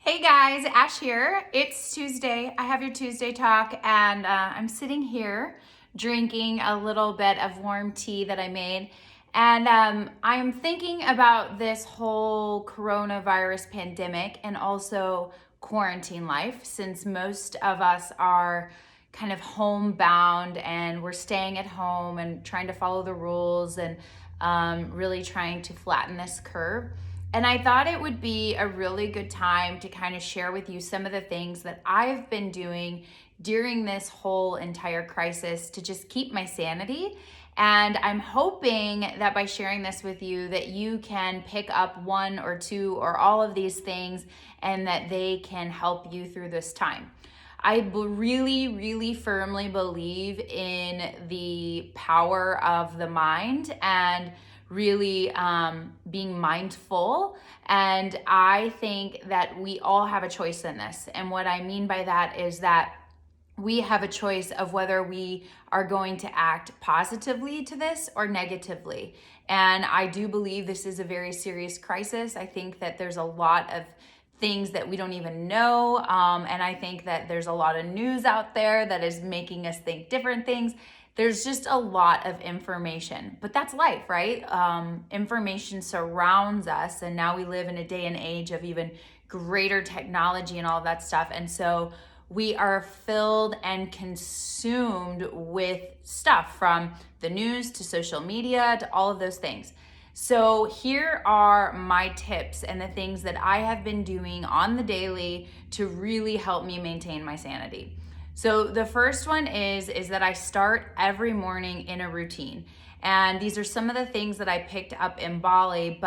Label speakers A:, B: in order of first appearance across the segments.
A: Hey guys, Ash here. It's Tuesday. I have your Tuesday talk, and I'm sitting here drinking a little bit of warm tea that I made. And I'm thinking about this whole coronavirus pandemic and also quarantine life, since most of us are kind of homebound and we're staying at home and trying to follow the rules and really trying to flatten this curve. And I thought it would be a really good time to kind of share with you some of the things that I've been doing during this whole entire crisis to just keep my sanity. And I'm hoping that by sharing this with you that you can pick up one or two or all of these things and that they can help you through this time. I really firmly believe in the power of the mind and really being mindful. And I think that we all have a choice in this. And what I mean by that is that we have a choice of whether we are going to act positively to this or negatively. And I do believe this is a very serious crisis. I think that there's a lot of things that we don't even know. And I think that there's a lot of news out there that is making us think different things. There's just a lot of information, but that's life, right? Information surrounds us, and now we live in a day and age of even greater technology and all of that stuff. And so we are filled and consumed with stuff, from the news to social media to all of those things. So here are my tips and the things that I have been doing on the daily to really help me maintain my sanity. So the first one is that I start every morning in a routine. And these are some of the things that I picked up in Bali,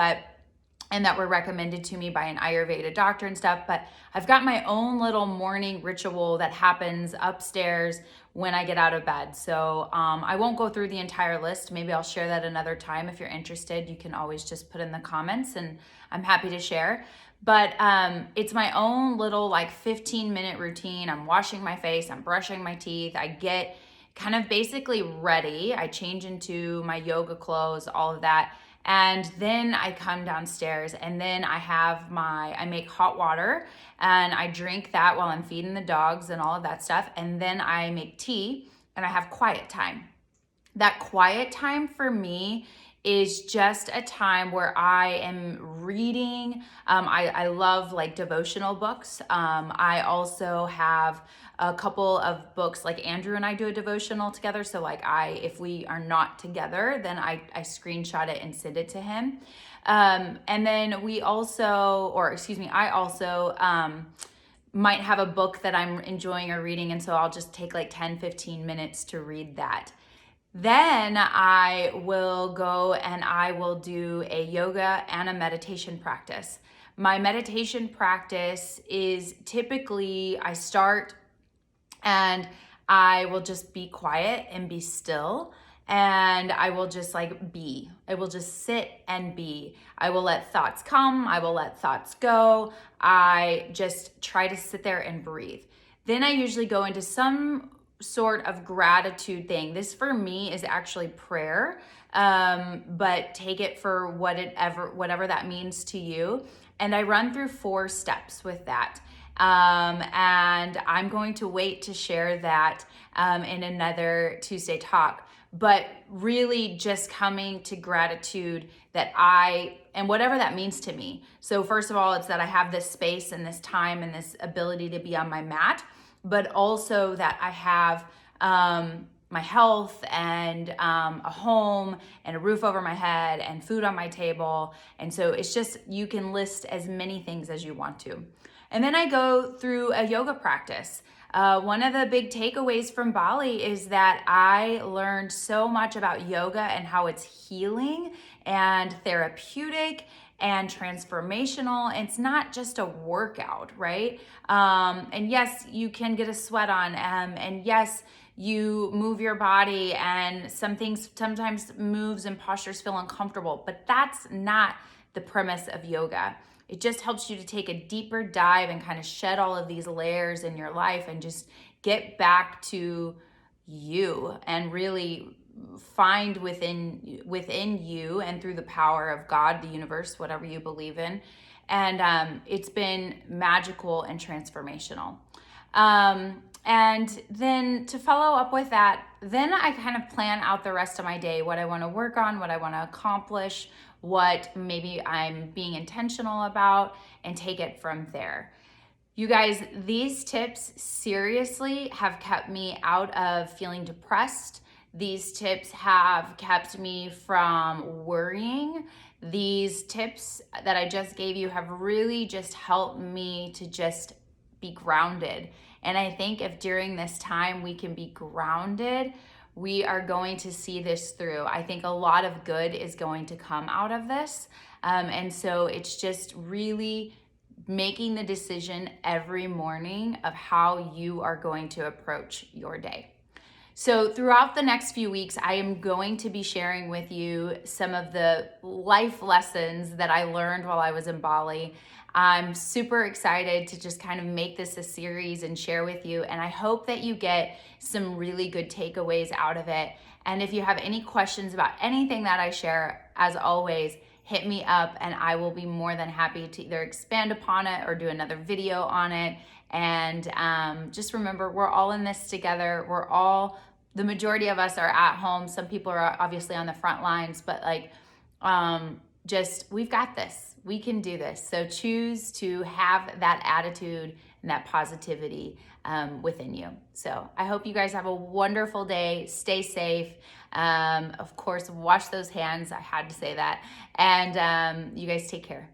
A: and that were recommended to me by an Ayurveda doctor and stuff. But I've got my own little morning ritual that happens upstairs when I get out of bed. So I won't go through the entire list. Maybe I'll share that another time. If you're interested, you can always just put in the comments and I'm happy to share. But it's my own little 15-minute routine. I'm washing my face, I'm brushing my teeth, I get kind of basically ready. I change into my yoga clothes, all of that. And then I come downstairs and then I make hot water and I drink that while I'm feeding the dogs and all of that stuff. And then I make tea and I have quiet time. That quiet time for me is just a time where I am reading. I love devotional books. I also have a couple of books, like Andrew and I do a devotional together. So if we are not together, then I screenshot it and send it to him. And then I also might have a book that I'm enjoying or reading. And so I'll just take 10-15 minutes to read that. Then I will go and I will do a yoga and a meditation practice. My meditation practice is typically I start and I will just be quiet and be still. And I will just be. I will just sit and be. I will let thoughts come. I will let thoughts go. I just try to sit there and breathe. Then I usually go into some sort of gratitude thing. This for me is actually prayer, but take it for whatever that means to you. And I run through 4 steps with that. And I'm going to wait to share that in another Tuesday talk. But really just coming to gratitude and whatever that means to me. So first of all, it's that I have this space and this time and this ability to be on my mat, but also that I have my health and a home and a roof over my head and food on my table. And so it's just, you can list as many things as you want to. And then I go through a yoga practice. One of the big takeaways from Bali is that I learned so much about yoga and how it's healing and therapeutic and transformational. It's not just a workout, right? And yes, you can get a sweat on, and yes, you move your body, and some things sometimes moves and postures feel uncomfortable, but that's not the premise of yoga. It just helps you to take a deeper dive and kind of shed all of these layers in your life and just get back to you and really find within you and through the power of God, the universe, whatever you believe in. And it's been magical and transformational. And then to follow up with that, then I kind of plan out the rest of my day, what I want to work on, what I want to accomplish, what maybe I'm being intentional about, and take it from there. You guys, these tips seriously have kept me out of feeling depressed. These tips have kept me from worrying. These tips that I just gave you have really just helped me to just be grounded. And I think if during this time we can be grounded, we are going to see this through. I think a lot of good is going to come out of this. And so it's just really making the decision every morning of how you are going to approach your day. So throughout the next few weeks, I am going to be sharing with you some of the life lessons that I learned while I was in Bali. I'm super excited to just kind of make this a series and share with you. And I hope that you get some really good takeaways out of it. And if you have any questions about anything that I share, as always, hit me up and I will be more than happy to either expand upon it or do another video on it. And just remember, we're all in this together. The majority of us are at home. Some people are obviously on the front lines, but we've got this. We can do this. So choose to have that attitude and that positivity within you. So I hope you guys have a wonderful day. Stay safe. Of course, wash those hands. I had to say that. And you guys take care.